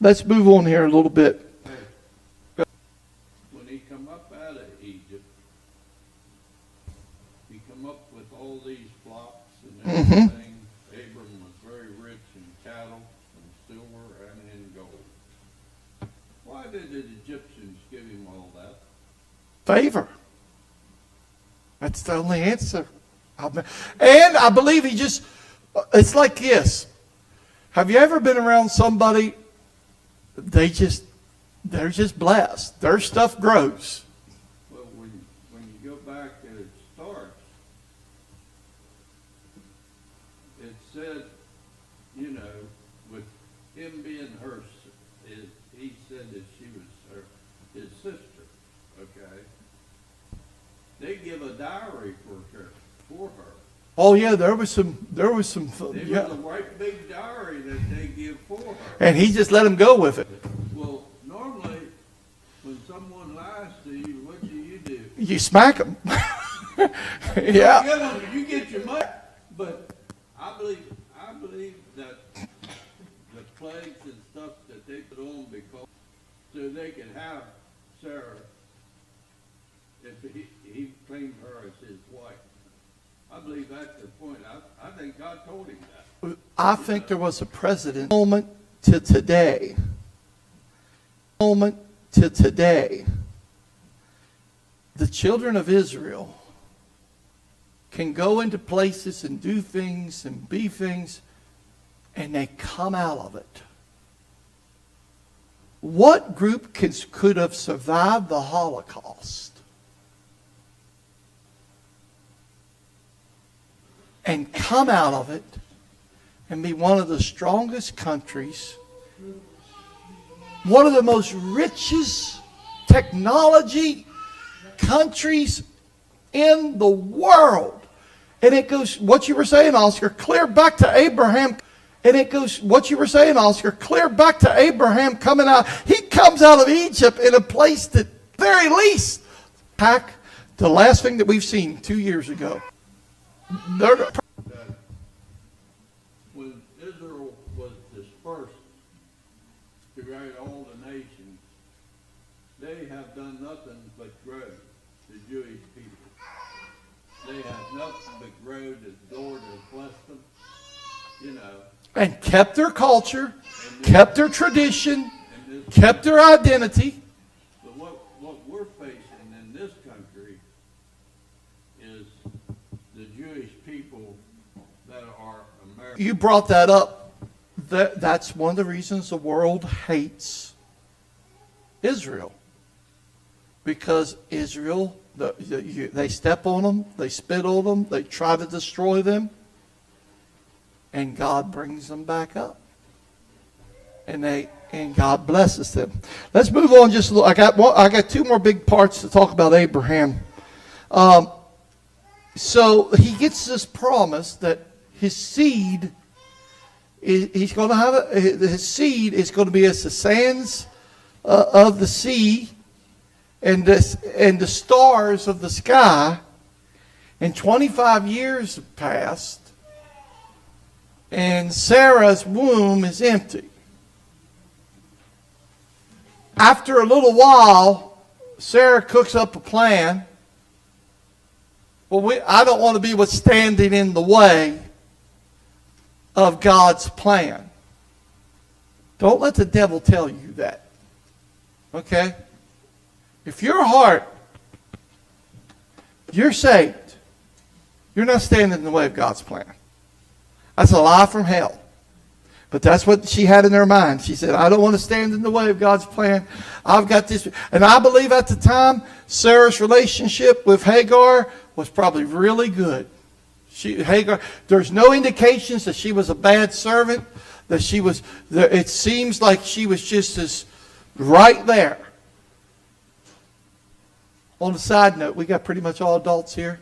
Let's move on here a little bit. When he come up out of Egypt, he come up with all these flocks and everything. Abram was very rich in cattle and silver and in gold. Why did the Egyptians give him all that? Favor. That's the only answer. And I believe it's like this. Have you ever been around somebody, they're just blessed. Their stuff grows. Well, when you go back and it starts, it said, with him being he said that she was his sister, okay? They give a dowry for her. Oh yeah, there was some. There was a right big dowry that they give for her. And he just let him go with it. Well, normally, when someone lies to you, what do? You smack them. Yeah. You get your money. But I believe that the plagues and stuff that they put on because so they could have Sarah if he claimed her as his wife. I believe that's the point. I think God told him that. I think there was a precedent. Moment to today. The children of Israel can go into places and do things and be things, and they come out of it. What group could have survived the Holocaust and come out of it and be one of the strongest countries, one of the most richest technology countries in the world? And it goes, what you were saying, Oscar, clear back to Abraham. And it goes, what you were saying, Oscar, clear back to Abraham coming out. He comes out of Egypt in a place that, very least, the last thing that we've seen 2 years ago. When Israel was dispersed throughout all the nations, they have done nothing but grow, the Jewish people. They have nothing but grow. The Lord has blessed them, And kept their culture, kept their tradition, kept their identity. But what we're facing in this country is the Jewish people that are American. You brought that up. That's one of the reasons the world hates Israel. Because Israel, they step on them, they spit on them, they try to destroy them, and God brings them back up. And God blesses them. Let's move on just a little. I got two more big parts to talk about Abraham. So he gets this promise that his seed, his seed is going to be as the sands of the sea and the stars of the sky. And 25 years have passed, and Sarah's womb is empty. After a little while, Sarah cooks up a plan. Well, I don't want to be what's standing in the way of God's plan. Don't let the devil tell you that. Okay? If your heart, you're saved, you're not standing in the way of God's plan. That's a lie from hell. But that's what she had in her mind. She said, I don't want to stand in the way of God's plan. I've got this. And I believe at the time, Sarah's relationship with Hagar was probably really good. Hagar, there's no indications that she was a bad servant. That she was, it seems like she was just as right there. On a side note, we got pretty much all adults here.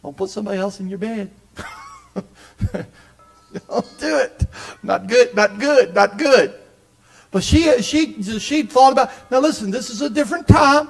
Don't put somebody else in your bed. Don't do it. Not good, not good, not good. But she thought about, now listen, this is a different time.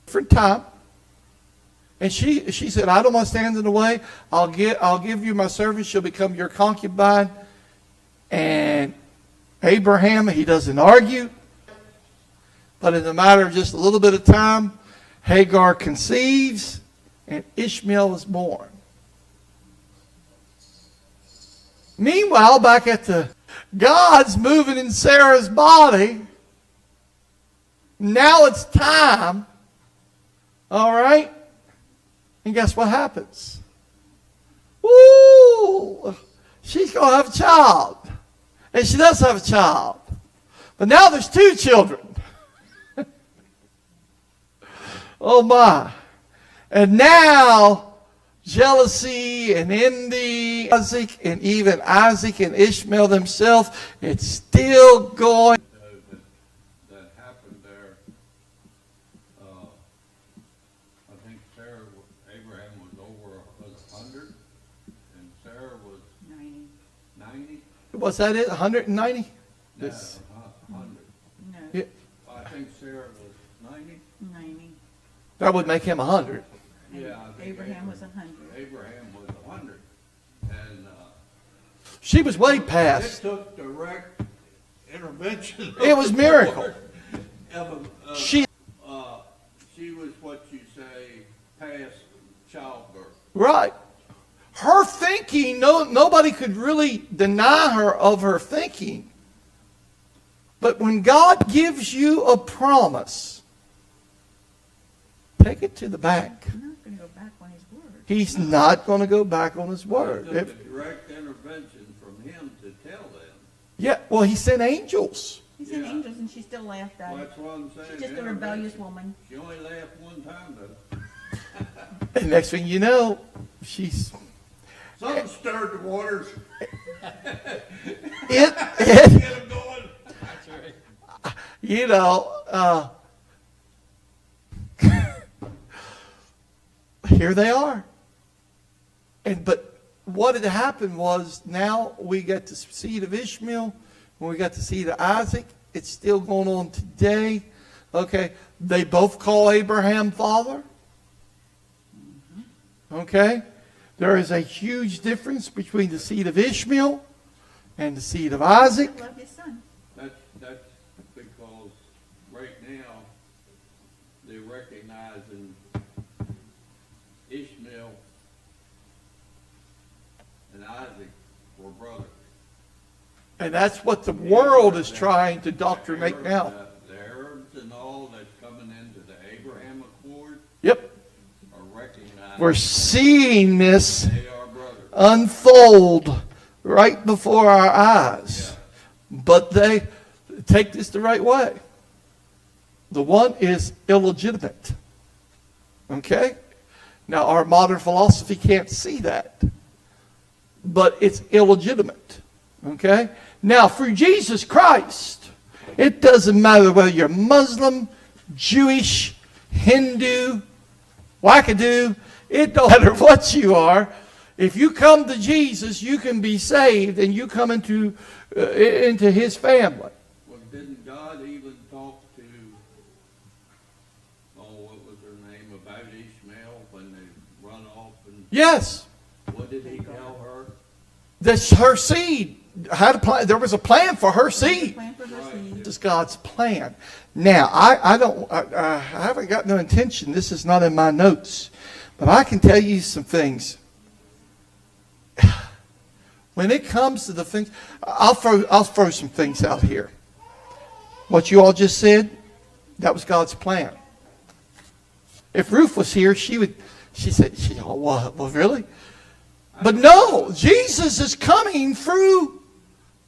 Different time. And she said, I don't want to stand in the way. I'll give you my servant. She'll become your concubine. And Abraham, he doesn't argue. But in a matter of just a little bit of time, Hagar conceives and Ishmael is born. Meanwhile, back at God's moving in Sarah's body. Now it's time. All right? And guess what happens? Woo! She's going to have a child. And she does have a child. But now there's 2 children. Oh my. And now jealousy and envy, Isaac and even Isaac and Ishmael themselves, it's still going. That happened there. I think Abraham was 100, and Sarah was 90. Was that it? 190? No, This. 100. No, Yeah, I think Sarah was 90. 90. that would make him 100. Yeah, I think Abraham was 100. Abraham was 100, and She was way it past. took direct intervention. It was miracle. She She, she was what you say past childbirth. right. Her thinking, nobody could really deny her of her thinking. But when God gives you a promise, take it to the bank. He's not going to go back on his word. He's not going to go back on his word. It took a direct intervention from him to tell them. Yeah, well, he sent angels. He sent Yeah. angels and she still laughed at Well, him. that's what I'm saying. She's just a rebellious woman. She only laughed one time though. And next thing you know, she's Something stirred the waters. it Get them going. you know, here they are. But what had happened was now we got the seed of Ishmael, and we got the seed of Isaac. It's still going on today. Okay, they both call Abraham father. Okay, there is a huge difference between the seed of Ishmael and the seed of Isaac. I love his son. That's because right now they're recognizing Ishmael and Isaac were brothers. And that's what the world is trying to doctrinate now. The Arabs and all that's coming into the Abraham Accord Yep. are recognizing We're seeing this they are brothers. unfold right before our eyes. Yeah. But they take this the right way. The one is illegitimate. Okay? Now, our modern philosophy can't see that. But it's illegitimate. Okay? Now, for Jesus Christ, it doesn't matter whether you're Muslim, Jewish, Hindu, wackadoo. It don't matter what you are. If you come to Jesus, you can be saved and you come into his family. Well, didn't God even talk to, what was her name, about Ishmael when they run off? And Yes. what did he tell her? That's her seed. Had a plan. There was a plan for her seed. Plan for her Right. seed. This is God's plan. Now, I haven't got no intention. This is not in my notes. But I can tell you some things. When it comes to the things, I'll throw some things out here. What you all just said, that was God's plan. If Ruth was here, she said, well, really? But no, Jesus is coming through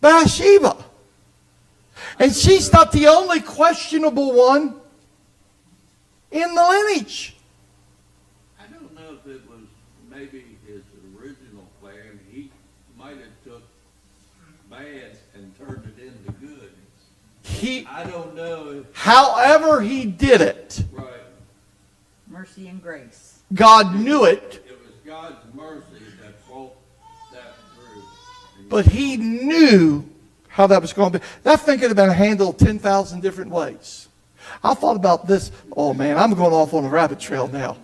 Bathsheba. And she's not the only questionable one in the lineage. I don't know if it was maybe his original plan. He might have took bad and turned it into good. I don't know if, However he did it, right, Mercy and grace. God knew it, it was God's mercy that brought that through. but he knew how that was going to be. That thing could have been handled 10,000 different ways. I thought about this. Oh man, I'm going off on a rabbit trail now.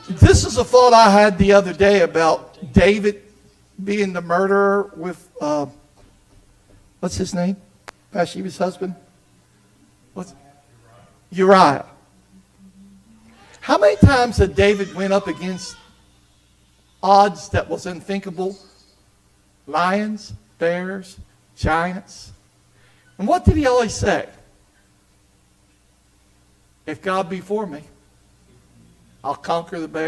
This is a thought I had the other day about David being the murderer with, what's his name? Bathsheba's husband? What's Uriah. How many times had David went up against odds that was unthinkable? Lions, bears, giants. And what did he always say? If God be for me, I'll conquer the bear.